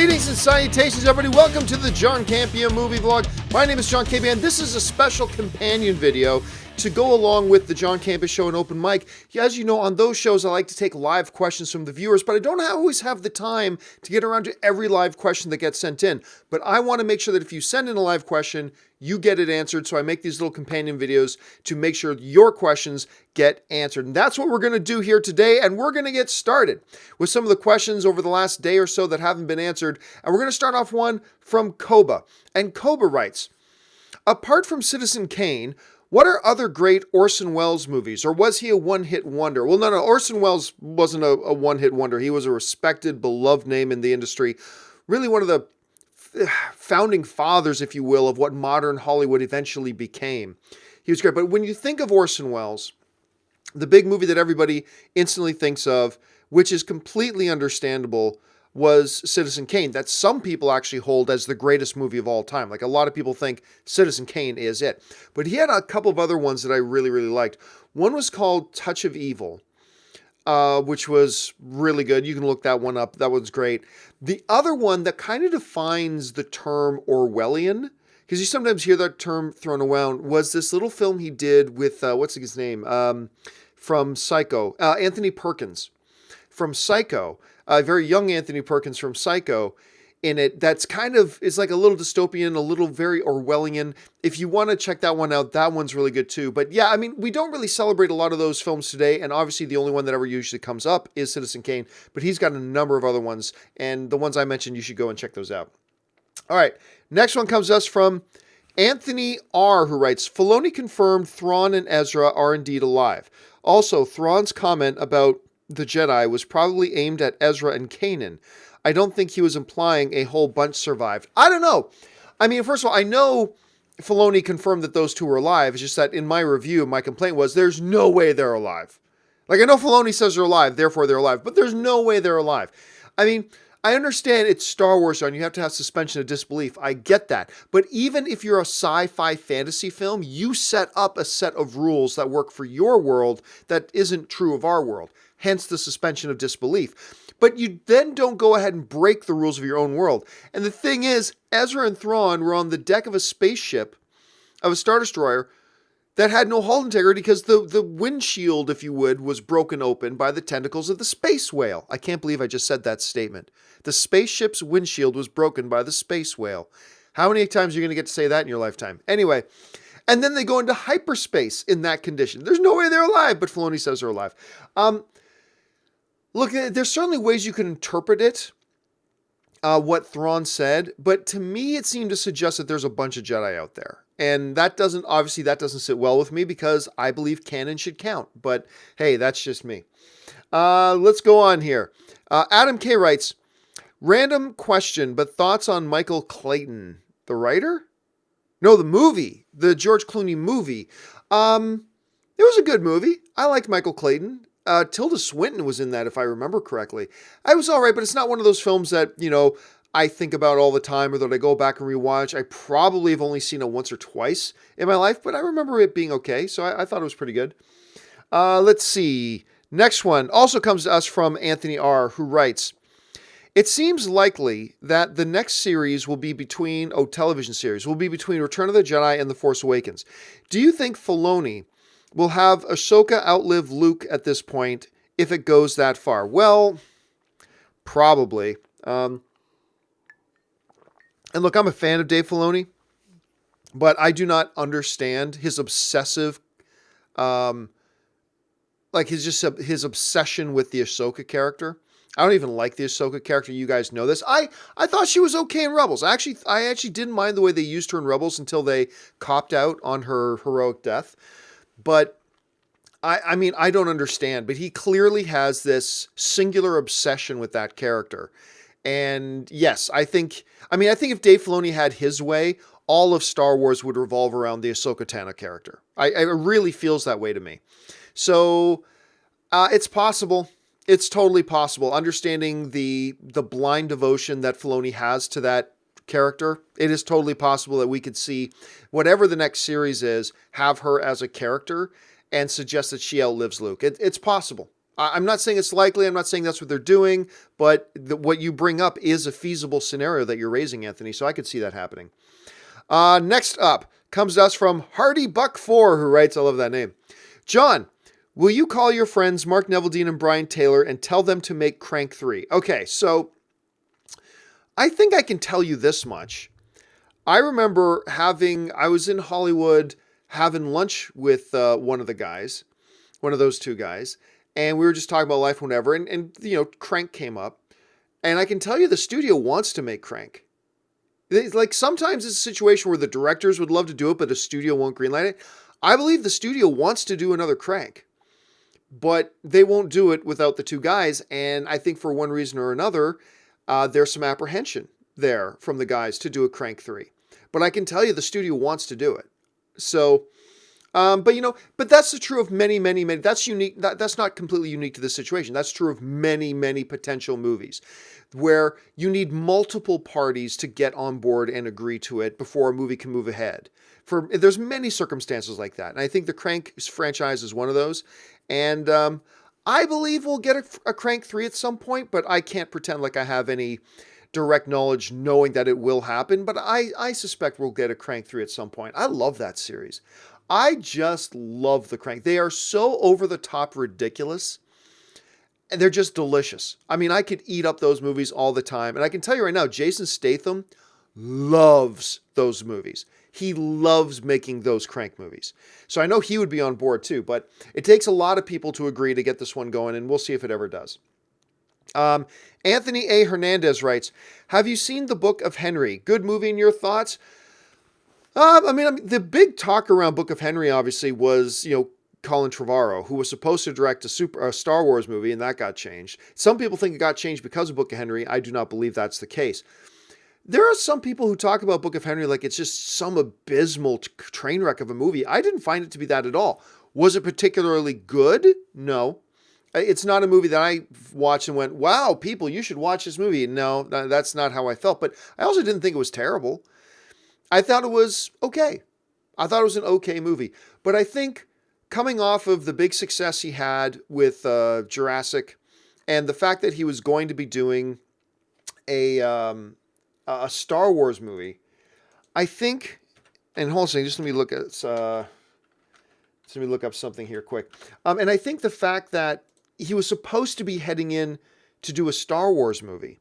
Greetings and salutations, everybody. Welcome to the John Campea Movie Vlog. My name is John Campea, and this is a special companion video to go along with the John Campea Show and Open Mic. As you know, on those shows, I like to take live questions from the viewers, but I don't always have the time to get around to every live question that gets sent in. But I want to make sure that if you send in a live question, you get it answered. So I make these little companion videos to make sure your questions get answered. And that's what we're going to do here today. And we're going to get started with some of the questions over the last day or so that haven't been answered. And we're going to start off one from Koba. And Koba writes, apart from Citizen Kane, what are other great Orson Welles movies? Or was he a one-hit wonder? Well, no. Orson Welles wasn't a one-hit wonder. He was a respected, beloved name in the industry. Really one of the founding fathers, if you will, of what modern Hollywood eventually became. He was great. But when you think of Orson Welles, the big movie that everybody instantly thinks of, which is completely understandable, was Citizen Kane, that some people actually hold as the greatest movie of all time. Like, a lot of people think Citizen Kane is it. But he had a couple of other ones that I really, really liked. One was called Touch of Evil, which was really good. You can look that one up. That one's great. The other one that kind of defines the term Orwellian, because you sometimes hear that term thrown around, was this little film he did with, what's his name? From Psycho. Anthony Perkins from Psycho. Very young Anthony Perkins from Psycho in it. That's kind of, is like a little dystopian, a little very Orwellian. If you want to check that one out, that one's really good too. But yeah, I mean, we don't really celebrate a lot of those films today. And obviously the only one that ever usually comes up is Citizen Kane, but he's got a number of other ones. And the ones I mentioned, you should go and check those out. All right. Next one comes to us from Anthony R., who writes, Filoni confirmed Thrawn and Ezra are indeed alive. Also, Thrawn's comment about the Jedi was probably aimed at Ezra and Kanan. I don't think he was implying a whole bunch survived. I don't know. I mean, first of all, I know Filoni confirmed that those two were alive. It's just that in my review, my complaint was there's no way they're alive. Like, I know Filoni says they're alive, therefore they're alive, but there's no way they're alive. I mean, I understand it's Star Wars and you have to have suspension of disbelief. I get that. But even if you're a sci-fi fantasy film, you set up a set of rules that work for your world that isn't true of our world. Hence the suspension of disbelief. But you then don't go ahead and break the rules of your own world. And the thing is, Ezra and Thrawn were on the deck of a spaceship, of a Star Destroyer, that had no hull integrity because the windshield, if you would, was broken open by the tentacles of the space whale. I can't believe I just said that statement. The spaceship's windshield was broken by the space whale. How many times are you going to get to say that in your lifetime? Anyway, and then they go into hyperspace in that condition. There's no way they're alive, but Filoni says they're alive. Look, there's certainly ways you can interpret it, what Thrawn said, but to me it seemed to suggest that there's a bunch of Jedi out there. And that doesn't sit well with me because I believe canon should count. But hey, that's just me. Let's go on here. Adam K. writes, random question, but thoughts on Michael Clayton, the writer? No, the movie, the George Clooney movie. It was a good movie. I liked Michael Clayton. Tilda Swinton was in that, if I remember correctly. I was all right, but it's not one of those films that, you know, I think about all the time or that I go back and rewatch. I probably have only seen it once or twice in my life, but I remember it being okay, so I thought it was pretty good. Let's see. Next one also comes to us from Anthony R., who writes, it seems likely that the next series will be between, television series, will be between Return of the Jedi and The Force Awakens. Do you think Filoni will have Ahsoka outlive Luke at this point if it goes that far? Well, probably. And look, I'm a fan of Dave Filoni, but I do not understand his obsessive, his obsession with the Ahsoka character. I don't even like the Ahsoka character. You guys know this. I thought she was okay in Rebels. I actually didn't mind the way they used her in Rebels until they copped out on her heroic death. But I mean, I don't understand, but he clearly has this singular obsession with that character. And yes, I think if Dave Filoni had his way, all of Star Wars would revolve around the Ahsoka Tano character. It really feels that way to me. So it's possible. It's totally possible. Understanding the blind devotion that Filoni has to that character, it is totally possible that we could see whatever the next series is, have her as a character and suggest that she outlives Luke. It's possible. I'm not saying it's likely. I'm not saying that's what they're doing, but what you bring up is a feasible scenario that you're raising, Anthony. So I could see that happening. Next up comes to us from Hardy Buck 4, who writes, I love that name. John, will you call your friends Mark Neveldine and Brian Taylor and tell them to make Crank 3? Okay, so I think I can tell you this much. I remember I was in Hollywood having lunch with one of those two guys, and we were just talking about life, whatever, and Crank came up, and I can tell you the studio wants to make Crank. Like, sometimes it's a situation where the directors would love to do it, but the studio won't greenlight it. I believe the studio wants to do another Crank, but they won't do it without the two guys, and I think for one reason or another, there's some apprehension there from the guys to do a Crank 3. But I can tell you the studio wants to do it. So, but that's true of many, many, many. That's unique. That's not completely unique to this situation. That's true of many, many potential movies where you need multiple parties to get on board and agree to it before a movie can move ahead. There's many circumstances like that. And I think the Crank franchise is one of those. And I believe we'll get a Crank 3 at some point, but I can't pretend like I have any direct knowledge knowing that it will happen. But I suspect we'll get a Crank 3 at some point. I love that series. I just love the Crank. They are so over-the-top ridiculous, and they're just delicious. I mean, I could eat up those movies all the time. And I can tell you right now, Jason Statham loves those movies. He loves making those Crank movies. So I know he would be on board too, but it takes a lot of people to agree to get this one going, and we'll see if it ever does. Anthony A. Hernandez writes, have you seen The Book of Henry? Good movie in your thoughts? The big talk around Book of Henry obviously was, Colin Trevorrow, who was supposed to direct a Star Wars movie, and that got changed. Some people think it got changed because of Book of Henry. I do not believe that's the case. There are some people who talk about Book of Henry like it's just some abysmal train wreck of a movie. I didn't find it to be that at all. Was it particularly good? No. It's not a movie that I watched and went, wow, people, you should watch this movie. No, that's not how I felt. But I also didn't think it was terrible. I thought it was okay. I thought it was an okay movie. But I think coming off of the big success he had with Jurassic and the fact that he was going to be doing a Star Wars movie, I think, and hold on a second, just let me look up something here quick. And I think the fact that he was supposed to be heading in to do a Star Wars movie,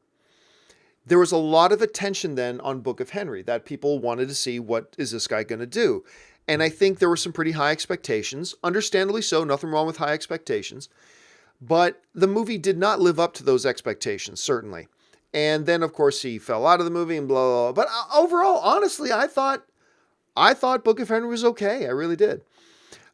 there was a lot of attention then on Book of Henry that people wanted to see, what is this guy going to do? And I think there were some pretty high expectations, understandably so, nothing wrong with high expectations, but the movie did not live up to those expectations, certainly. And then, of course, he fell out of the movie and blah, blah, blah. But overall, honestly, I thought Book of Henry was okay. I really did.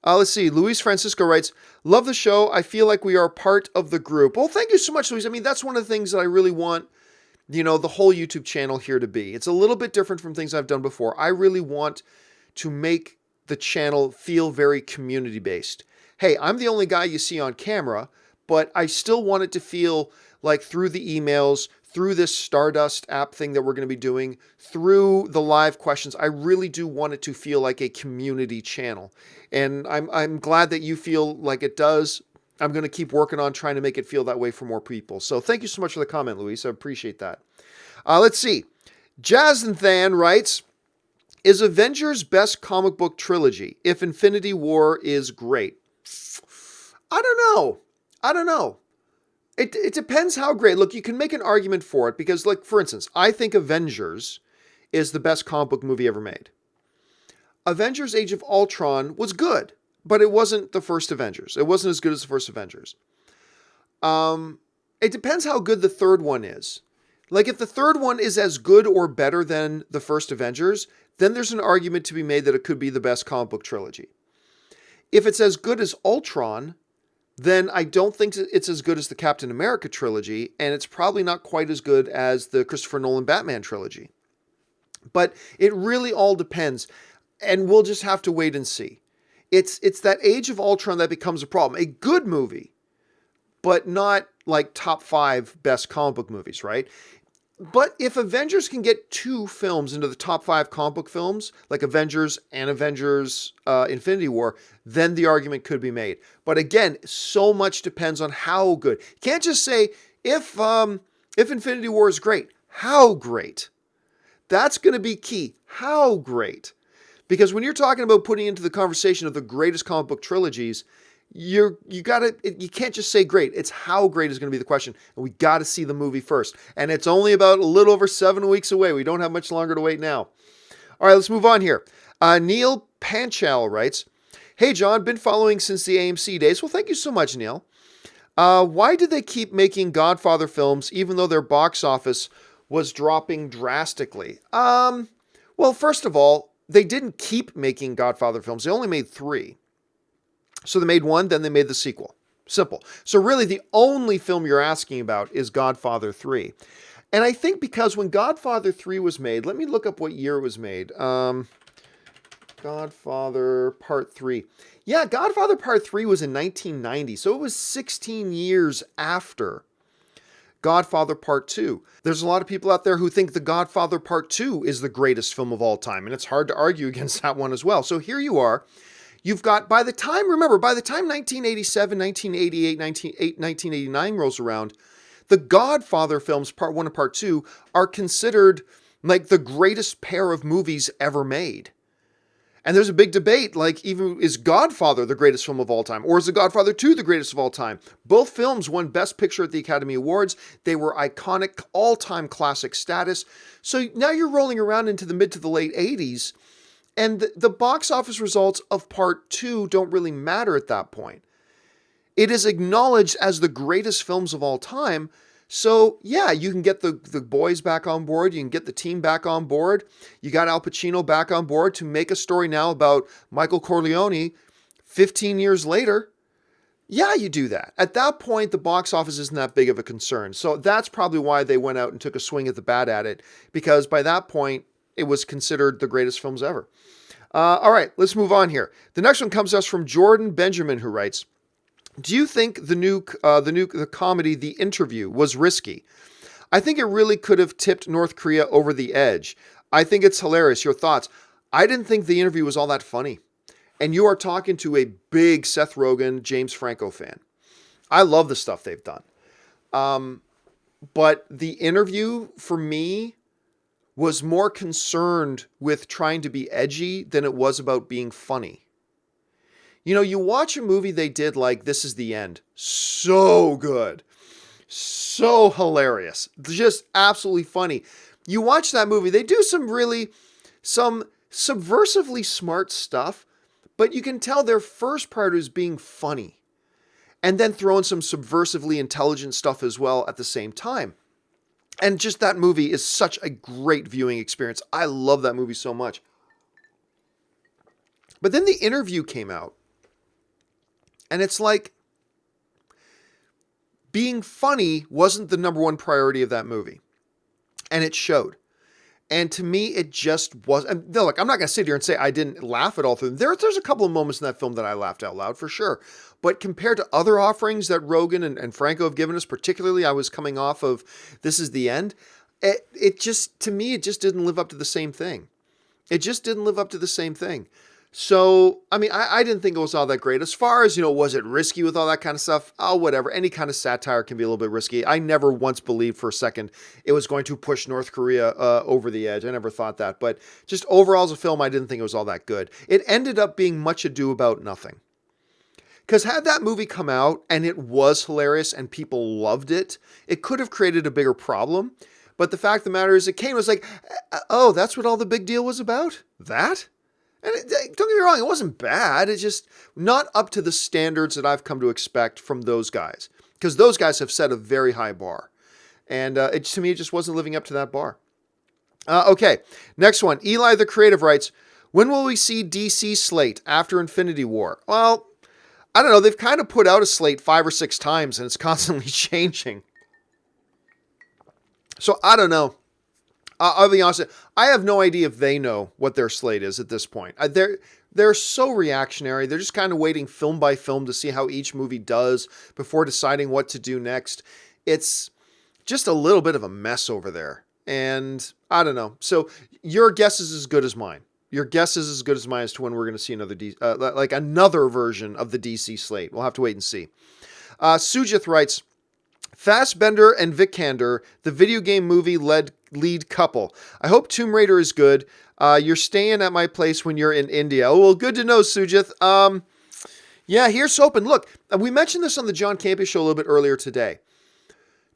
Let's see. Luis Francisco writes, love the show. I feel like we are part of the group. Well, thank you so much, Luis. I mean, that's one of the things that I really want, the whole YouTube channel here to be. It's a little bit different from things I've done before. I really want to make the channel feel very community-based. Hey, I'm the only guy you see on camera, but I still want it to feel like through the emails, through this Stardust app thing that we're going to be doing, through the live questions, I really do want it to feel like a community channel. And I'm glad that you feel like it does. I'm going to keep working on trying to make it feel that way for more people. So thank you so much for the comment, Luis. I appreciate that. Let's see. Jazanthan writes, is Avengers best comic book trilogy if Infinity War is great? I don't know. It depends how great. Look, you can make an argument for it because, like, for instance, I think Avengers is the best comic book movie ever made. Avengers Age of Ultron was good, but it wasn't the first Avengers. It wasn't as good as the first Avengers. It depends how good the third one is. Like, if the third one is as good or better than the first Avengers, then there's an argument to be made that it could be the best comic book trilogy. If it's as good as Ultron, then I don't think it's as good as the Captain America trilogy, and it's probably not quite as good as the Christopher Nolan Batman trilogy. But it really all depends, and we'll just have to wait and see. It's that Age of Ultron that becomes a problem. A good movie, but not like top 5 best comic book movies, right? But if Avengers can get 2 films into the top 5 comic book films, like Avengers and Avengers Infinity War, then the argument could be made. But again, so much depends on how good. You can't just say, if Infinity War is great, how great? That's going to be key. How great? Because when you're talking about putting into the conversation of the greatest comic book trilogies, you can't just say great. It's how great is going to be the question. And we got to see the movie first. And it's only about a little over 7 weeks away. We don't have much longer to wait now. All right, let's move on here. Neil Panchal writes, "Hey, John, been following since the AMC days." Well, thank you so much, Neil. Why did they keep making Godfather films even though their box office was dropping drastically? Well, first of all, they didn't keep making Godfather films. They only made 3. So they made 1, then they made the sequel. Simple. So really the only film you're asking about is Godfather 3. And I think because when Godfather 3 was made, let me look up what year it was made. Godfather Part 3. Yeah, Godfather Part 3 was in 1990. So it was 16 years after Godfather Part 2. There's a lot of people out there who think The Godfather Part 2 is the greatest film of all time. And it's hard to argue against that one as well. So here you are. You've got, by the time 1987, 1988, 1989 rolls around, the Godfather films, Part 1 and Part 2, are considered like the greatest pair of movies ever made. And there's a big debate, like, even, is Godfather the greatest film of all time? Or is The Godfather 2 the greatest of all time? Both films won Best Picture at the Academy Awards. They were iconic, all-time classic status. So now you're rolling around into the mid to the late 80s, and the box office results of Part 2 don't really matter at that point. It is acknowledged as the greatest films of all time. So yeah, you can get the boys back on board. You can get the team back on board. You got Al Pacino back on board to make a story now about Michael Corleone 15 years later. Yeah, you do that. At that point, the box office isn't that big of a concern. So that's probably why they went out and took a swing at the bat at it, because by that point, it was considered the greatest films ever. All right, let's move on here. The next one comes to us from Jordan Benjamin, who writes, "Do you think the comedy The Interview was risky? I think it really could have tipped North Korea over the edge. I think it's hilarious. Your thoughts?" I didn't think The Interview was all that funny. And you are talking to a big Seth Rogen, James Franco fan. I love the stuff they've done. But The Interview, for me, was more concerned with trying to be edgy than it was about being funny. You know, you watch a movie they did like This Is the End. So good. So hilarious. Just absolutely funny. You watch that movie, they do some subversively smart stuff, but you can tell their first part is being funny and then throw in some subversively intelligent stuff as well at the same time. And just that movie is such a great viewing experience. I love that movie so much. But then The Interview came out. And it's like, being funny wasn't the number one priority of that movie. And it showed. And to me, it just was. And look, I'm not going to sit here and say I didn't laugh at all through. There's a couple of moments in that film that I laughed out loud, for sure. But compared to other offerings that Rogen and Franco have given us, particularly I was coming off of This Is the End, it just, to me, it just didn't live up to the same thing. It just didn't live up to the same thing. So, I mean, I didn't think it was all that great. As far as, was it risky with all that kind of stuff? Oh, whatever. Any kind of satire can be a little bit risky. I never once believed for a second it was going to push North Korea over the edge. I never thought that. But just overall as a film, I didn't think it was all that good. It ended up being much ado about nothing. Because had that movie come out and it was hilarious and people loved it, it could have created a bigger problem. But the fact of the matter is, it came, it was like, oh, that's what all the big deal was about? That? And don't get me wrong, it wasn't bad. It's just not up to the standards that I've come to expect from those guys. Because those guys have set a very high bar. And to me, it just wasn't living up to that bar. Okay, next one. Eli the Creative writes, "When will we see DC slate after Infinity War?" Well, I don't know. They've kind of put out a slate 5 or 6 times, and it's constantly changing. So I don't know. I'll be honest. I have no idea if they know what their slate is at this point. They're so reactionary. They're just kind of waiting film by film to see how each movie does before deciding what to do next. It's just a little bit of a mess over there. And I don't know. So your guess is as good as mine. Your guess is as good as mine as to when we're going to see another version of the DC slate. We'll have to wait and see. Sujith writes, Fassbender and Vikander, the video game movie lead couple. I hope Tomb Raider is good. You're staying at my place when you're in India. Oh, well, good to know, Sujith. Yeah, here's hoping. Look, we mentioned this on the John Campea show a little bit earlier today.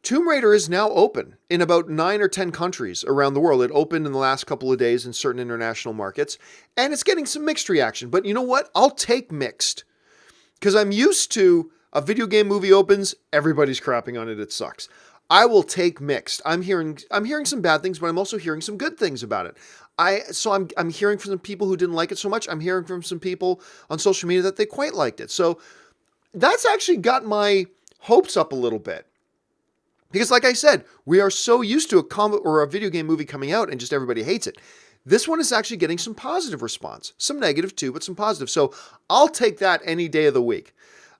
Tomb Raider is now open in about 9 or 10 countries around the world. It opened in the last couple of days in certain international markets, and it's getting some mixed reaction. But you know what? I'll take mixed, because I'm used to a video game movie opens, everybody's crapping on it, it sucks. I will take mixed. I'm hearing some bad things, but I'm also hearing some good things about it. I'm hearing from some people who didn't like it so much. I'm hearing from some people on social media that they quite liked it. So that's actually got my hopes up a little bit. Because like I said, we are so used to a comic or a video game movie coming out and just everybody hates it. This one is actually getting some positive response. Some negative too, but some positive. So I'll take that any day of the week.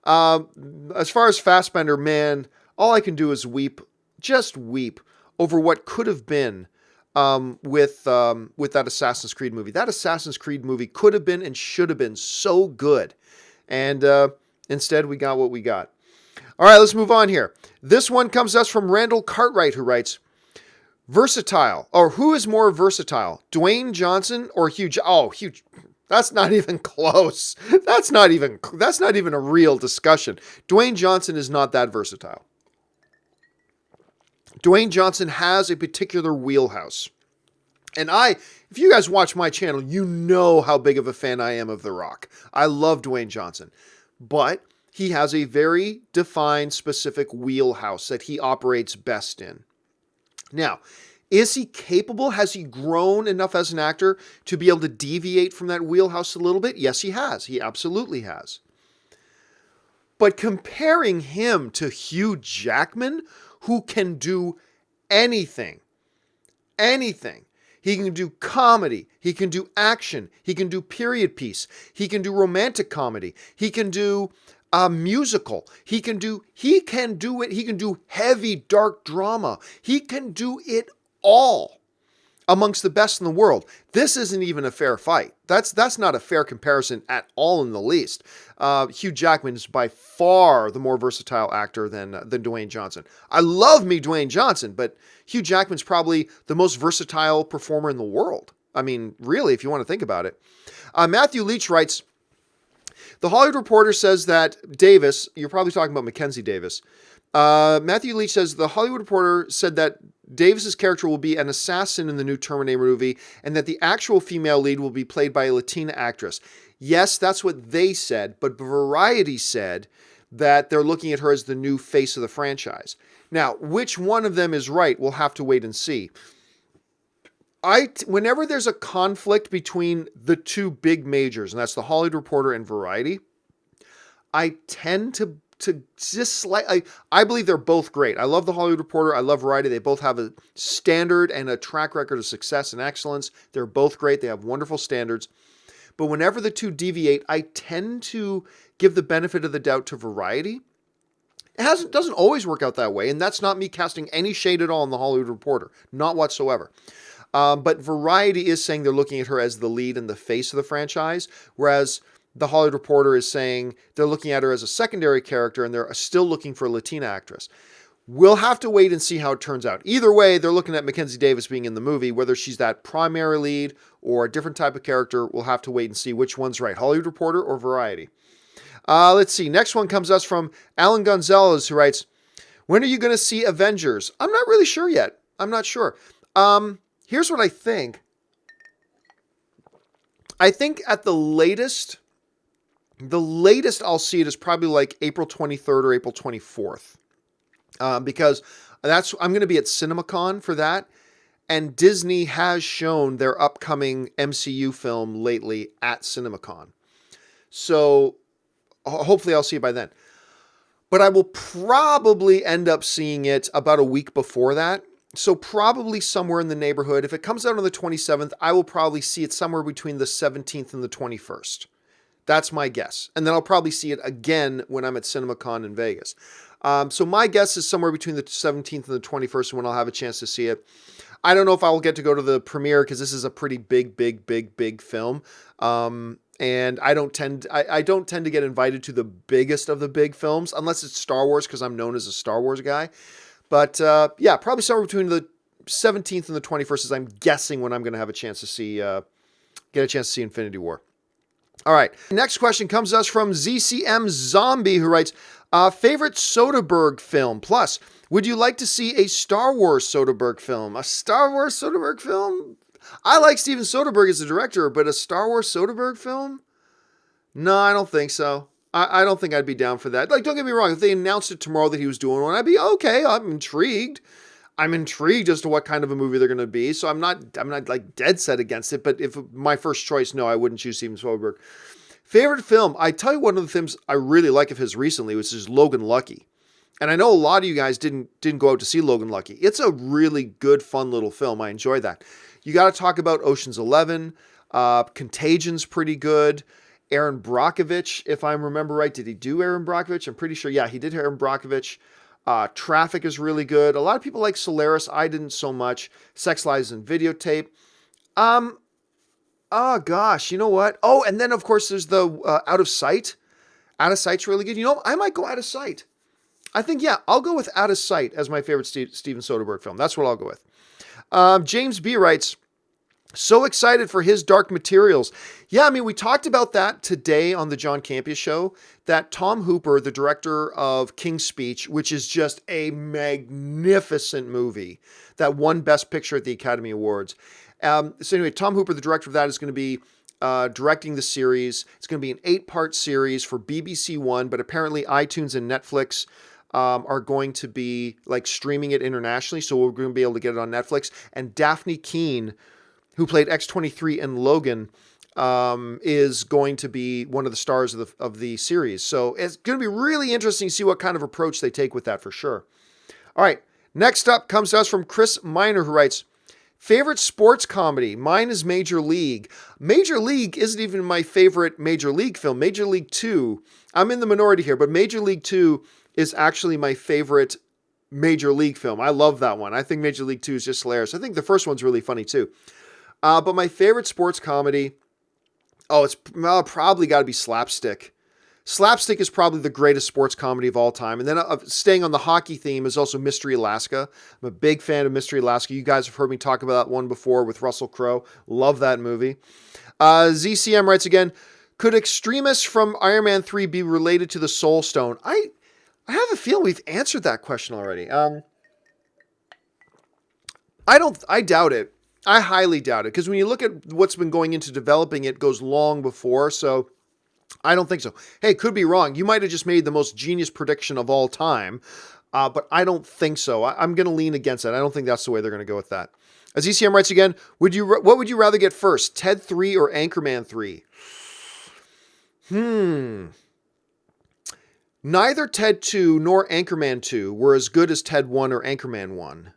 As far as Fassbender, man, all I can do is weep, just weep over what could have been with that Assassin's Creed movie. That Assassin's Creed movie could have been and should have been so good. And instead we got what we got. All right, let's move on here. This one comes to us from Randall Cartwright, who writes, versatile, or who is more versatile, Dwayne Johnson or Hugh? Hugh. That's not even close. That's not even a real discussion. Dwayne Johnson is not that versatile. Dwayne Johnson has a particular wheelhouse. And if you guys watch my channel, you know how big of a fan I am of The Rock. I love Dwayne Johnson. But he has a very defined, specific wheelhouse that he operates best in. Now, is he capable? Has he grown enough as an actor to be able to deviate from that wheelhouse a little bit? Yes, he has. He absolutely has. But comparing him to Hugh Jackman, who can do anything, he can do comedy, he can do action, he can do period piece, he can do romantic comedy, he can do a musical, he can do heavy dark drama, he can do it all amongst the best in the world. This isn't even a fair fight. That's not a fair comparison at all in the least. Hugh Jackman is by far the more versatile actor than Dwayne Johnson. I love me Dwayne Johnson, but Hugh Jackman's probably the most versatile performer in the world. I mean, really, if you want to think about it. Matthew Leach writes, The Hollywood Reporter says that Davis, you're probably talking about Mackenzie Davis. Matthew Leach says, The Hollywood Reporter said that Davis's character will be an assassin in the new Terminator movie and that the actual female lead will be played by a Latina actress. Yes, that's what they said, but Variety said that they're looking at her as the new face of the franchise. Now, which one of them is right, we'll have to wait and see. Whenever there's a conflict between the two big majors, and that's the Hollywood Reporter and Variety, I tend to just slightly, I believe they're both great. I love the Hollywood Reporter. I love Variety. They both have a standard and a track record of success and excellence. They're both great. They have wonderful standards. But whenever the two deviate, I tend to give the benefit of the doubt to Variety. It doesn't always work out that way, and that's not me casting any shade at all on the Hollywood Reporter. Not whatsoever. But Variety is saying they're looking at her as the lead and the face of the franchise, whereas the Hollywood Reporter is saying they're looking at her as a secondary character and they're still looking for a Latina actress. We'll have to wait and see how it turns out. Either way, they're looking at Mackenzie Davis being in the movie. Whether she's that primary lead or a different type of character, we'll have to wait and see which one's right, Hollywood Reporter or Variety. Let's see. Next one comes us from Alan Gonzalez, who writes, when are you going to see Avengers? I'm not really sure yet. I'm not sure. Here's what I think. I think at the latest I'll see it is probably like April 23rd or April 24th. Because I'm going to be at CinemaCon for that. And Disney has shown their upcoming MCU film lately at CinemaCon. So hopefully I'll see it by then. But I will probably end up seeing it about a week before that. So probably somewhere in the neighborhood. If it comes out on the 27th, I will probably see it somewhere between the 17th and the 21st. That's my guess. And then I'll probably see it again when I'm at CinemaCon in Vegas. So my guess is somewhere between the 17th and the 21st when I'll have a chance to see it. I don't know if I will get to go to the premiere because this is a pretty big film. And I don't tend to get invited to the biggest of the big films unless it's Star Wars because I'm known as a Star Wars guy. But yeah, probably somewhere between the 17th and the 21st is I'm guessing when I'm going to have a chance to see Infinity War. All right. Next question comes to us from ZCM Zombie, who writes, favorite Soderbergh film? Plus, would you like to see a Star Wars Soderbergh film? A Star Wars Soderbergh film? I like Steven Soderbergh as a director, but a Star Wars Soderbergh film? No, I don't think so. I don't think I'd be down for that. Like, don't get me wrong. If they announced it tomorrow that he was doing one, I'd be okay. I'm intrigued. I'm intrigued as to what kind of a movie they're going to be. So I'm not like dead set against it. But if my first choice, no, I wouldn't choose Steven Spielberg. Favorite film? I tell you, one of the films I really like of his recently, which is Logan Lucky. And I know a lot of you guys didn't go out to see Logan Lucky. It's a really good, fun little film. I enjoy that. You got to talk about Ocean's 11. Contagion's pretty good. Aaron Brockovich, if I remember right. Did he do Aaron Brockovich? I'm pretty sure. Yeah, he did Aaron Brockovich. Traffic is really good. A lot of people like Solaris. I didn't so much. Sex, Lies, and Videotape. Oh, gosh. You know what? Oh, and then, of course, there's the Out of Sight. Out of Sight's really good. You know, I might go Out of Sight. I think, yeah, I'll go with Out of Sight as my favorite Steven Soderbergh film. That's what I'll go with. James B. writes, so excited for his Dark Materials. Yeah, I mean, we talked about that today on the John Campea show, that Tom Hooper, the director of King's Speech, which is just a magnificent movie that won Best Picture at the Academy Awards. So anyway, Tom Hooper, the director of that, is going to be directing the series. It's going to be an 8-part series for BBC One, but apparently iTunes and Netflix are going to be like streaming it internationally. So we're going to be able to get it on Netflix. And Daphne Keane, who played X-23 and Logan, is going to be one of the stars of the series. So it's going to be really interesting to see what kind of approach they take with that for sure. All right. Next up comes to us from Chris Miner, who writes, favorite sports comedy? Mine is Major League. Major League isn't even my favorite Major League film. Major League 2, I'm in the minority here, but Major League 2 is actually my favorite Major League film. I love that one. I think Major League 2 is just hilarious. I think the first one's really funny too. But my favorite sports comedy, it's probably got to be Slapstick. Slapstick is probably the greatest sports comedy of all time. And then staying on the hockey theme is also Mystery Alaska. I'm a big fan of Mystery Alaska. You guys have heard me talk about that one before with Russell Crowe. Love that movie. ZCM writes again, could Extremis from Iron Man 3 be related to the Soul Stone? I have a feeling we've answered that question already. I doubt it. I highly doubt it, because when you look at what's been going into developing it, goes long before, so I don't think so. Hey, could be wrong. You might have just made the most genius prediction of all time, but I don't think so. I'm going to lean against it. I don't think that's the way they're going to go with that. As ECM writes again, what would you rather get first, Ted 3 or Anchorman 3? Neither Ted 2 nor Anchorman 2 were as good as Ted 1 or Anchorman 1.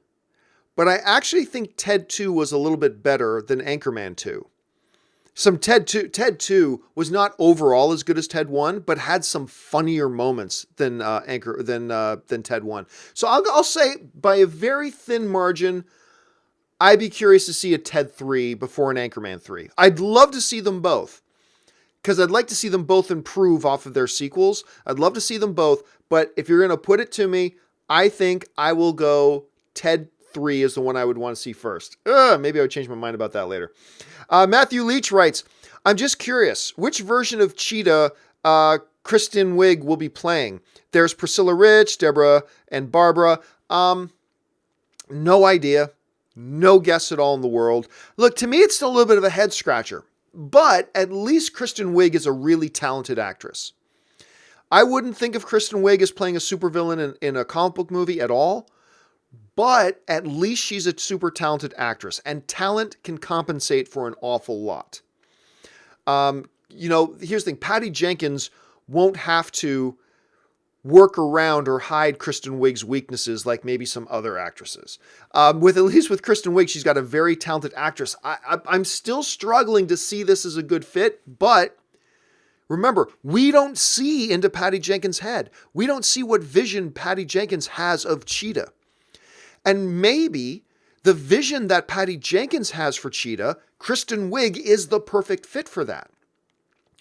But I actually think Ted 2 was a little bit better than Anchorman 2. Ted 2 was not overall as good as Ted 1, but had some funnier moments than Ted 1. So I'll say by a very thin margin, I'd be curious to see a Ted 3 before an Anchorman 3. I'd love to see them both, because I'd like to see them both improve off of their sequels. I'd love to see them both, but if you're going to put it to me, I think I will go Ted 3 is the one I would want to see first. Maybe I would change my mind about that later. Matthew Leach writes, I'm just curious, which version of Cheetah Kristen Wiig will be playing? There's Priscilla Rich, Deborah, and Barbara. No idea. No guess at all in the world. Look, to me, it's still a little bit of a head scratcher, but at least Kristen Wiig is a really talented actress. I wouldn't think of Kristen Wiig as playing a supervillain in a comic book movie at all, but at least she's a super talented actress, and talent can compensate for an awful lot. Here's the thing. Patty Jenkins won't have to work around or hide Kristen Wiig's weaknesses like maybe some other actresses. At least with Kristen Wiig, she's got a very talented actress. I'm still struggling to see this as a good fit, but remember, we don't see into Patty Jenkins' head. We don't see what vision Patty Jenkins has of Cheetah. And maybe the vision that Patty Jenkins has for Cheetah, Kristen Wiig is the perfect fit for that.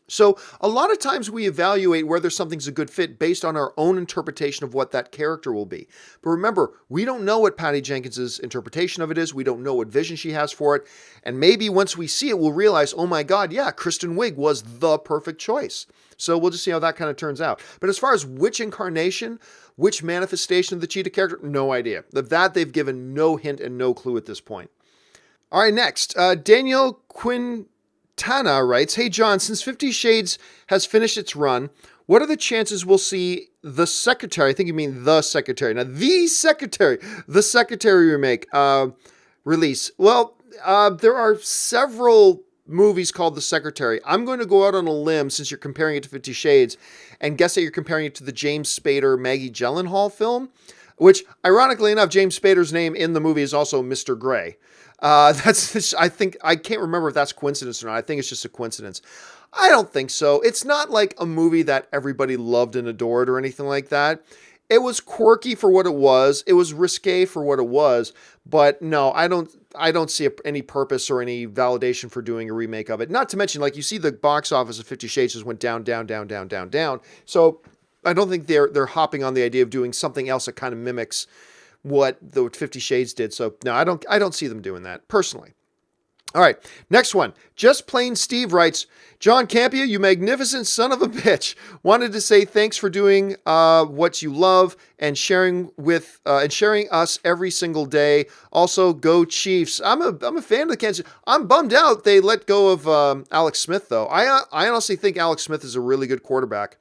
So a lot of times we evaluate whether something's a good fit based on our own interpretation of what that character will be. But remember, we don't know what Patty Jenkins' interpretation of it is. We don't know what vision she has for it. And maybe once we see it, we'll realize, oh my God, yeah, Kristen Wiig was the perfect choice. So we'll just see how that kind of turns out. But as far as which incarnation, which manifestation of the Cheetah character, no idea. Of that, they've given no hint and no clue at this point. All right, next, Daniel Quintana writes, hey John, since 50 Shades has finished its run, what are the chances we'll see The Secretary, I think you mean The Secretary, now The Secretary remake release? Well, there are several movies called The Secretary. I'm going to go out on a limb, since you're comparing it to 50 Shades, and guess that you're comparing it to the James Spader, Maggie Gyllenhaal film, which, ironically enough, James Spader's name in the movie is also Mr. Grey. I can't remember if that's coincidence or not. I think it's just a coincidence. I don't think so. It's not like a movie that everybody loved and adored or anything like that. It was quirky for what it was. It was risque for what it was. But no, I don't see any purpose or any validation for doing a remake of it. Not to mention, like, you see the box office of 50 Shades just went down, down, down, down, down, down. So I don't think they're hopping on the idea of doing something else that kind of mimics what the 50 Shades did. So no, I don't see them doing that personally. All right, next one. Just Plain Steve writes, John Campea, you magnificent son of a bitch. Wanted to say thanks for doing what you love and sharing us every single day. Also, go Chiefs. I'm a fan of the Kansas City. I'm bummed out they let go of Alex Smith, though. I honestly think Alex Smith is a really good quarterback,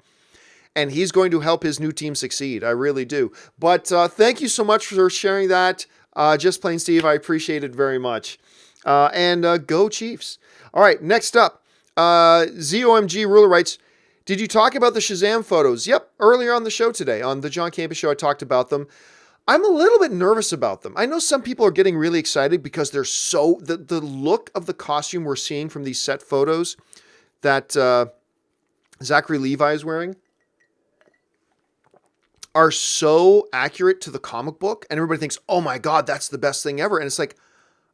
and he's going to help his new team succeed. I really do. But thank you so much for sharing that. Just Plain Steve, I appreciate it very much. And go Chiefs. All right, next up, ZOMG Ruler writes, did you talk about the Shazam photos? Yep, earlier on the show today, on the John Campea Show, I talked about them. I'm a little bit nervous about them. I know some people are getting really excited because they're so, the look of the costume we're seeing from these set photos that Zachary Levi is wearing are so accurate to the comic book, and everybody thinks, oh my God, that's the best thing ever. And it's like,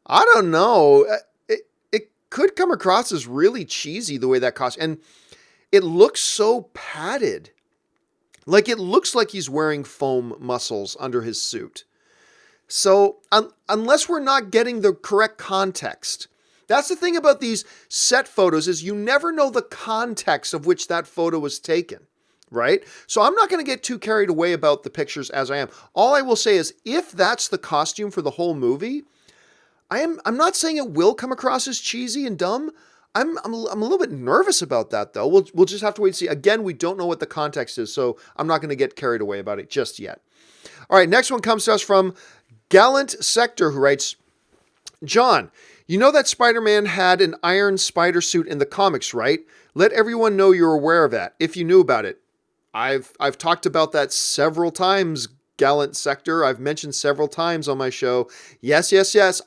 I don't know. It could come across as really cheesy the way that costume, and it looks so padded. Like, it looks like he's wearing foam muscles under his suit. So unless we're not getting the correct context, that's the thing about these set photos, is you never know the context of which that photo was taken. Right? So I'm not going to get too carried away about the pictures as I am. All I will say is, if that's the costume for the whole movie, I'm not saying it will come across as cheesy and dumb. I'm a little bit nervous about that, though. We'll just have to wait and see. Again, we don't know what the context is, so I'm not going to get carried away about it just yet. All right, next one comes to us from Gallant Sector, who writes, John, you know that Spider-Man had an iron spider suit in the comics, right? Let everyone know you're aware of that, if you knew about it. I've talked about that several times, Gallant Sector. I've mentioned several times on my show. Yes,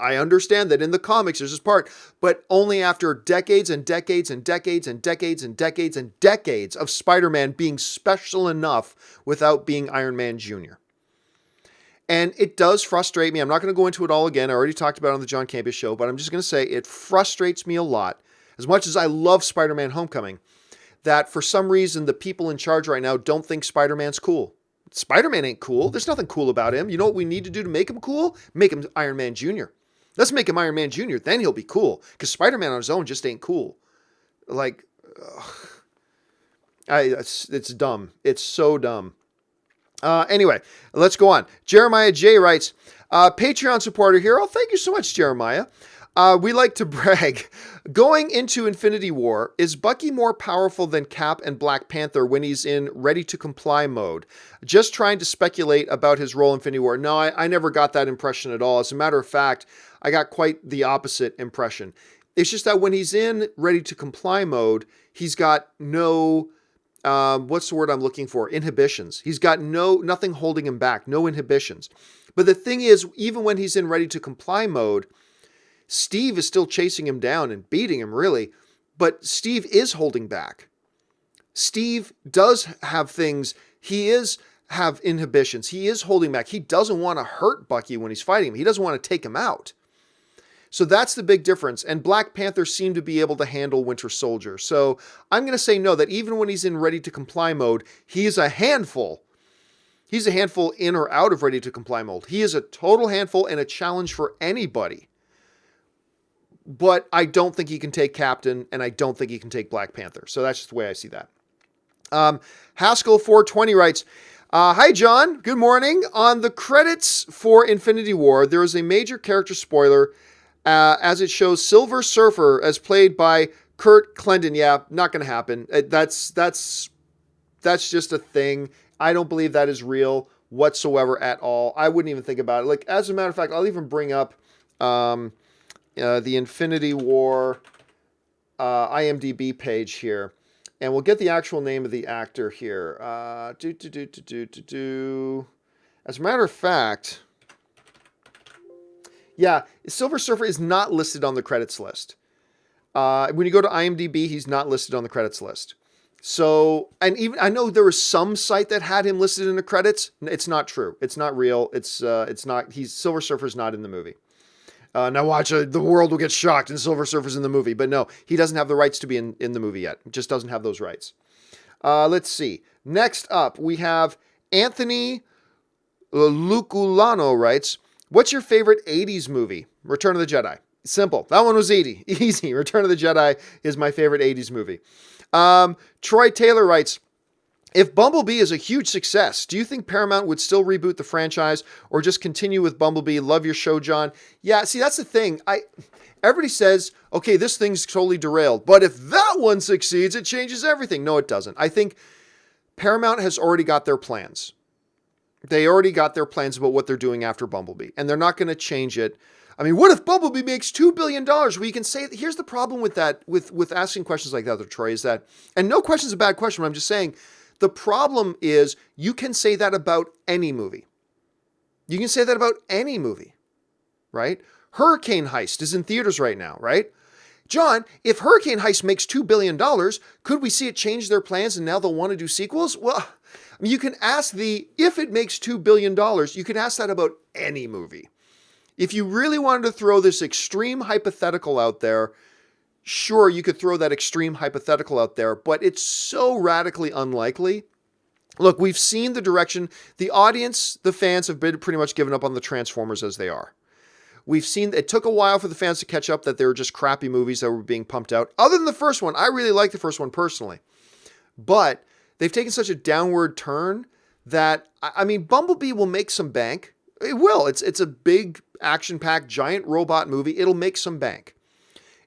I understand that in the comics there's this part, but only after decades and decades and decades and decades and decades and decades of Spider-Man being special enough without being Iron Man Jr. And it does frustrate me. I'm not going to go into it all again. I already talked about it on the John Campea Show, but I'm just going to say it frustrates me a lot. As much as I love Spider-Man Homecoming, that for some reason the people in charge right now don't think Spider-Man's cool. Spider-Man ain't cool. There's nothing cool about him. You know what we need to do to make him cool? Make him Iron Man Jr. Let's make him Iron Man Jr. Then he'll be cool. Because Spider-Man on his own just ain't cool. Like, it's dumb. It's so dumb. Anyway, let's go on. Jeremiah J. writes, Patreon supporter here. Oh, thank you so much, Jeremiah. We like to brag. Going into Infinity War, is Bucky more powerful than Cap and Black Panther when he's in ready-to-comply mode? Just trying to speculate about his role in Infinity War. No, I never got that impression at all. As a matter of fact, I got quite the opposite impression. It's just that when he's in ready-to-comply mode, he's got no, what's the word I'm looking for? Inhibitions. He's got nothing holding him back, no inhibitions. But the thing is, even when he's in ready-to-comply mode, Steve is still chasing him down and beating him, really, but Steve is holding back. Steve does have things. He is have inhibitions. He is holding back. He doesn't want to hurt Bucky when he's fighting him. He doesn't want to take him out. So that's the big difference. And Black Panther seemed to be able to handle Winter Soldier. So I'm going to say no, that even when he's in ready to comply mode, he is a handful. He's a handful in or out of ready to comply mode. He is a total handful and a challenge for anybody. But I don't think he can take Captain, and I don't think he can take Black Panther. So that's just the way I see that. Haskell 420 writes, hi, John. Good morning. On the credits for Infinity War, there is a major character spoiler as it shows Silver Surfer as played by Kurt Clendon. Yeah, not going to happen. That's just a thing. I don't believe that is real whatsoever at all. I wouldn't even think about it. Like, as a matter of fact, I'll even bring up the Infinity War IMDb page here, and we'll get the actual name of the actor here. As a matter of fact, yeah, Silver Surfer is not listed on the credits list. When you go to IMDb, he's not listed on the credits list. So, and even I know there was some site that had him listed in the credits. It's not true. It's not real. It's not. Silver Surfer's not in the movie. Now watch, the world will get shocked and Silver Surfer's in the movie. But no, he doesn't have the rights to be in the movie yet. Just doesn't have those rights. Let's see. Next up, we have Anthony Luculano writes, what's your favorite 80s movie? Return of the Jedi. Simple. That one was easy. Return of the Jedi is my favorite 80s movie. Troy Taylor writes, if Bumblebee is a huge success, do you think Paramount would still reboot the franchise or just continue with Bumblebee? Love your show, John. Yeah, see, that's the thing. Everybody says, okay, this thing's totally derailed, but if that one succeeds, it changes everything. No, it doesn't. I think Paramount has already got their plans. They already got their plans about what they're doing after Bumblebee, and they're not going to change it. I mean, what if Bumblebee makes $2 billion? Well, you can say, here's the problem with that, with asking questions like that, Troy, is that, and no question is a bad question, but I'm just saying, the problem is you can say that about any movie. You can say that about any movie, right? Hurricane Heist is in theaters right now, right? John, if Hurricane Heist makes $2 billion, could we see it change their plans and now they'll want to do sequels? Well, I mean, you can ask if it makes $2 billion, you can ask that about any movie. If you really wanted to throw this extreme hypothetical out there, sure, you could throw that extreme hypothetical out there, but it's so radically unlikely. Look, we've seen the direction. The audience, the fans have been pretty much given up on the Transformers as they are. We've seen, it took a while for the fans to catch up that they were just crappy movies that were being pumped out. Other than the first one, I really like the first one personally. But they've taken such a downward turn that, I mean, Bumblebee will make some bank. It will. It's a big, action-packed, giant robot movie. It'll make some bank.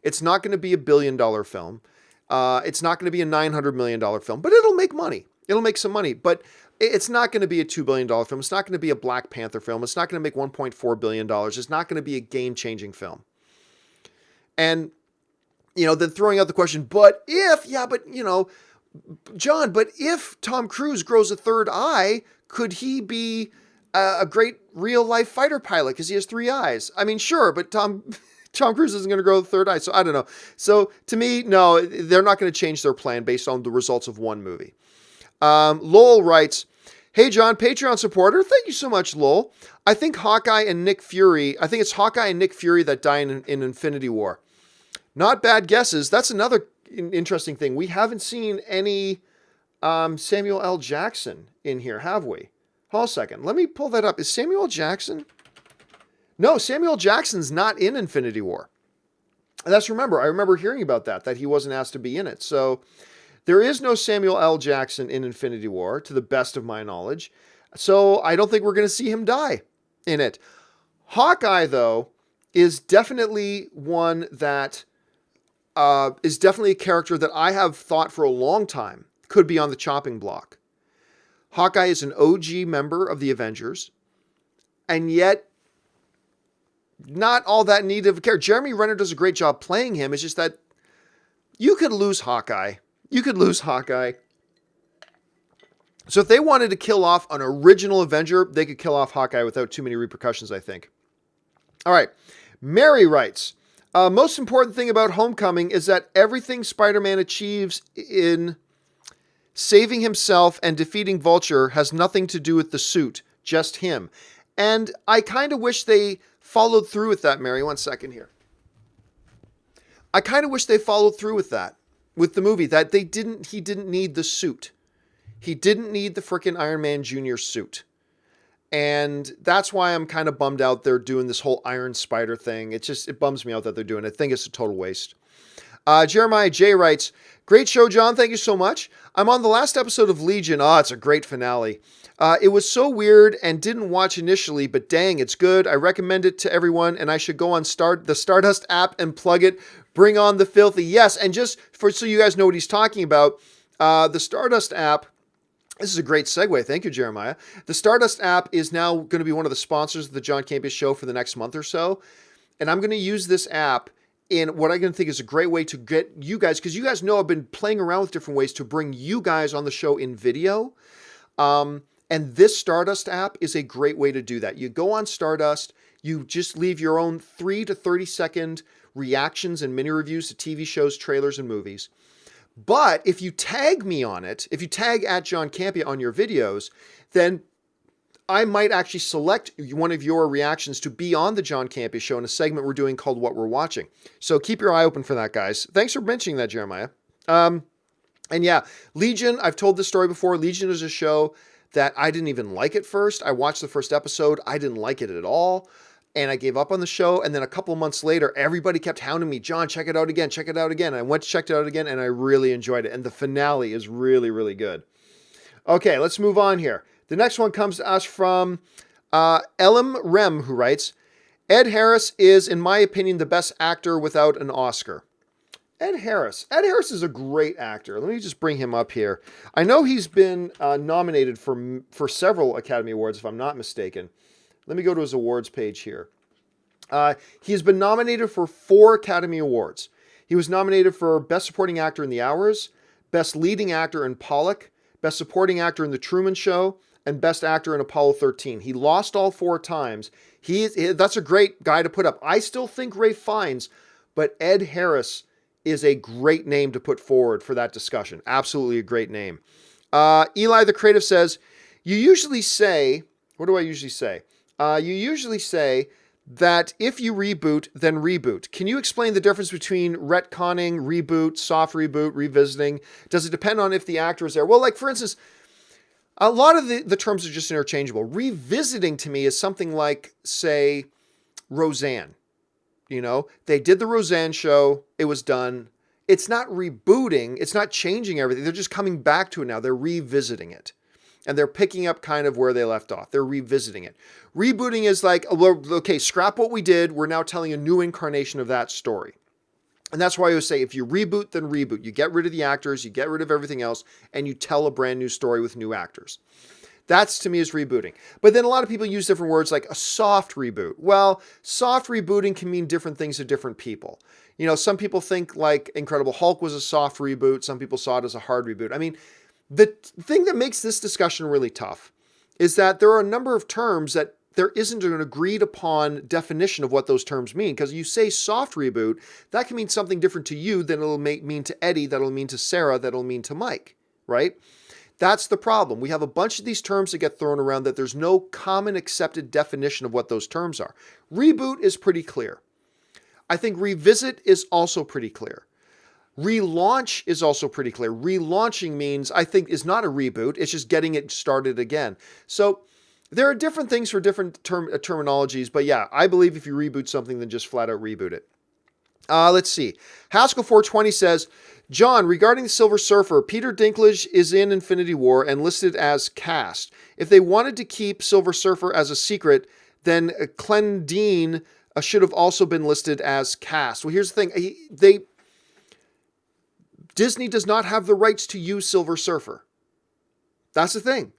It's not going to be a $1 billion film. It's not going to be a $900 million film, but it'll make money. It'll make some money, but it's not going to be a $2 billion film. It's not going to be a Black Panther film. It's not going to make $1.4 billion. It's not going to be a game-changing film. And, then throwing out the question, John, but if Tom Cruise grows a third eye, could he be a great real-life fighter pilot because he has 3 eyes? I mean, sure, but Tom Cruise isn't going to grow the third eye, so I don't know. So to me, no, they're not going to change their plan based on the results of one movie. Lowell writes, hey, John, Patreon supporter. Thank you so much, Lowell. I think it's Hawkeye and Nick Fury that die in Infinity War. Not bad guesses. That's another interesting thing. We haven't seen any Samuel L. Jackson in here, have we? Hold on a second. Let me pull that up. Is Samuel L. Jackson? No, Samuel Jackson's not in Infinity War. And I remember hearing about that he wasn't asked to be in it. So there is no Samuel L. Jackson in Infinity War, to the best of my knowledge. So I don't think we're going to see him die in it. Hawkeye, though, is definitely one that is definitely a character that I have thought for a long time could be on the chopping block. Hawkeye is an OG member of the Avengers, and yet not all that neat of a character. Jeremy Renner does a great job playing him. It's just that you could lose Hawkeye. So if they wanted to kill off an original Avenger, they could kill off Hawkeye without too many repercussions, I think. All right. Mary writes, most important thing about Homecoming is that everything Spider-Man achieves in Saving himself and defeating Vulture has nothing to do with the suit, just him. And I kind of wish they followed through with that, Mary. 1 second here. I kind of wish they followed through with that, with the movie, that he didn't need the suit. He didn't need the frickin' Iron Man Jr. suit. And that's why I'm kind of bummed out they're doing this whole Iron Spider thing. It bums me out that they're doing it. I think it's a total waste. Jeremiah J. writes, great show, John. Thank you so much. I'm on the last episode of Legion. It's a great finale. It was so weird and didn't watch initially, but dang, it's good. I recommend it to everyone, and I should go on the Stardust app and plug it. Bring on the filthy. Yes, and just so you guys know what he's talking about, the Stardust app, this is a great segue. Thank you, Jeremiah. The Stardust app is now going to be one of the sponsors of the John Campea Show for the next month or so, and I'm going to use this app in what I'm going to think is a great way to get you guys, because you guys know I've been playing around with different ways to bring you guys on the show in video. And this Stardust app is a great way to do that. You go on Stardust, you just leave your own 3 to 30 second reactions and mini reviews to TV shows, trailers, and movies. But if you tag me on it, if you tag at John Campea on your videos, then I might actually select one of your reactions to be on the John Campea Show in a segment we're doing called What We're Watching. So keep your eye open for that, guys. Thanks for mentioning that, Jeremiah. And yeah, Legion, I've told this story before. Legion is a show that I didn't even like at first. I watched the first episode. I didn't like it at all. And I gave up on the show. And then a couple months later, everybody kept hounding me, John, check it out again, check it out again. And I went to check it out again, and I really enjoyed it. And the finale is really, really good. Okay, let's move on here. The next one comes to us from Elam Rem, who writes, Ed Harris is, in my opinion, the best actor without an Oscar. Ed Harris. Ed Harris is a great actor. Let me just bring him up here. I know he's been nominated for several Academy Awards, if I'm not mistaken. Let me go to his awards page here. He has been nominated for 4 Academy Awards. He was nominated for Best Supporting Actor in The Hours, Best Leading Actor in Pollock, Best Supporting Actor in The Truman Show, and Best Actor in Apollo 13. He lost all 4 times. That's a great guy to put up. I still think Ralph Fiennes, but Ed Harris is a great name to put forward for that discussion. Absolutely a great name. Eli the Creative says, you usually say, what do I usually say? You usually say that if you reboot, then reboot. Can you explain the difference between retconning, reboot, soft reboot, revisiting? Does it depend on if the actor is there? Well, like for instance, a lot of the terms are just interchangeable. Revisiting to me is something like, say, Roseanne. You know, they did the Roseanne show. It was done. It's not rebooting. It's not changing everything. They're just coming back to it now. They're revisiting it. And they're picking up kind of where they left off. They're revisiting it. Rebooting is like, okay, scrap what we did. We're now telling a new incarnation of that story. And that's why I always say, if you reboot, then reboot. You get rid of the actors, you get rid of everything else, and you tell a brand new story with new actors. That's, to me, is rebooting. But then a lot of people use different words like a soft reboot. Well, soft rebooting can mean different things to different people. You know, some people think like Incredible Hulk was a soft reboot. Some people saw it as a hard reboot. I mean, the thing that makes this discussion really tough is that there are a number of terms that there isn't an agreed upon definition of what those terms mean. Because you say soft reboot, that can mean something different to you than it'll mean to Eddie, that'll mean to Sarah, that'll mean to Mike, right? That's the problem. We have a bunch of these terms that get thrown around that there's no common accepted definition of what those terms are. Reboot is pretty clear. I think revisit is also pretty clear. Relaunch is also pretty clear. Relaunching means, I think, is not a reboot. It's just getting it started again. So there are different things for different terminologies. But yeah, I believe if you reboot something, then just flat out reboot it. Let's see. Haskell 420 says, John, regarding the Silver Surfer, Peter Dinklage is in Infinity War and listed as cast. If they wanted to keep Silver Surfer as a secret, then Clendine should have also been listed as cast. Well, here's the thing. Disney does not have the rights to use Silver Surfer. That's the thing.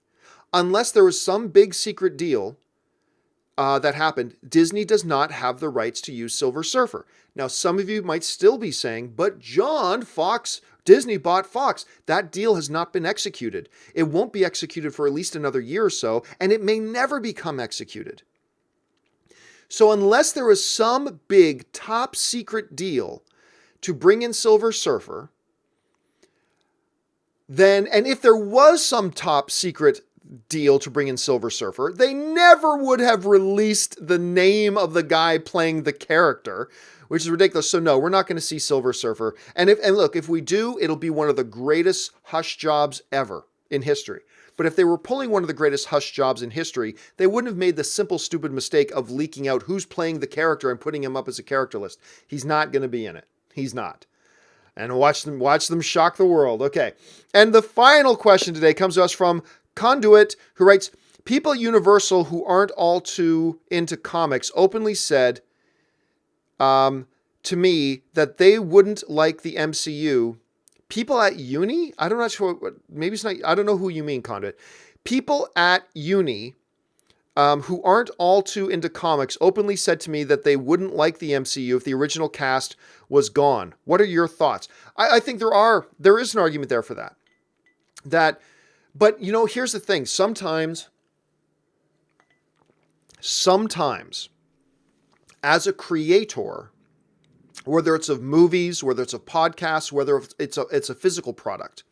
Unless there was some big secret deal that happened, Disney does not have the rights to use Silver Surfer. Now, some of you might still be saying, but John, Disney bought Fox. That deal has not been executed. It won't be executed for at least another year or so, and it may never become executed. So unless there is some big top secret deal to bring in Silver Surfer, then, and if there was some top secret deal to bring in Silver Surfer, they never would have released the name of the guy playing the character, which is ridiculous. So no, we're not going to see Silver Surfer. And look, if we do, it'll be one of the greatest hush jobs ever in history. But if they were pulling one of the greatest hush jobs in history, they wouldn't have made the simple, stupid mistake of leaking out who's playing the character and putting him up as a character list. He's not going to be in it. He's not. And watch them shock the world. Okay. And the final question today comes to us from Conduit, who writes, people at Universal who aren't all too into comics openly said to me that they wouldn't like the MCU. People at uni? I'm not sure. Maybe it's not. I don't know who you mean, Conduit. People at uni who aren't all too into comics openly said to me that they wouldn't like the MCU if the original cast was gone. What are your thoughts? I think there is an argument there for that. But you know, here's the thing. Sometimes, as a creator, whether it's of movies, whether it's of podcasts, whether it's a physical product,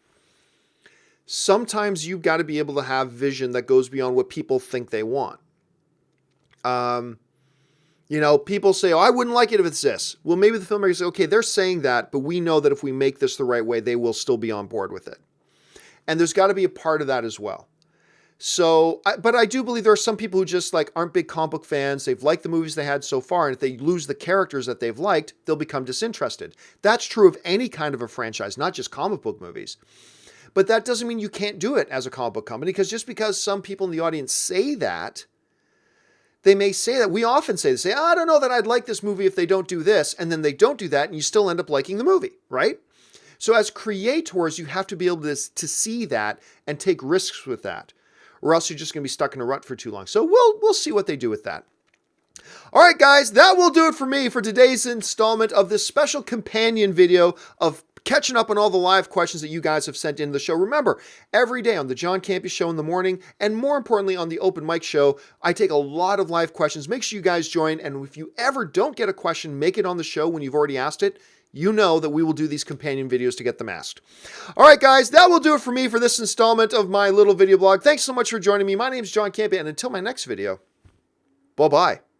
sometimes you've got to be able to have vision that goes beyond what people think they want. You know, people say, oh, I wouldn't like it if it's this. Well, maybe the filmmakers say, okay, they're saying that, but we know that if we make this the right way, they will still be on board with it. And there's got to be a part of that as well. So, but I do believe there are some people who just like aren't big comic book fans. They've liked the movies they had so far. And if they lose the characters that they've liked, they'll become disinterested. That's true of any kind of a franchise, not just comic book movies. But that doesn't mean you can't do it as a comic book company, because just because some people in the audience say that, they may say that. We often say, I don't know that I'd like this movie if they don't do this. And then they don't do that and you still end up liking the movie, right? So as creators, you have to be able to see that and take risks with that, or else you're just going to be stuck in a rut for too long. So we'll see what they do with that. All right, guys, that will do it for me for today's installment of this special companion video of catching up on all the live questions that you guys have sent into the show. Remember, every day on the John Campea Show in the morning, and more importantly on the Open Mic Show, I take a lot of live questions. Make sure you guys join, and if you ever don't get a question, make it on the show when you've already asked it. You know that we will do these companion videos to get them asked. All right, guys, that will do it for me for this installment of my little video blog. Thanks so much for joining me. My name is John Campea, and until my next video, bye-bye.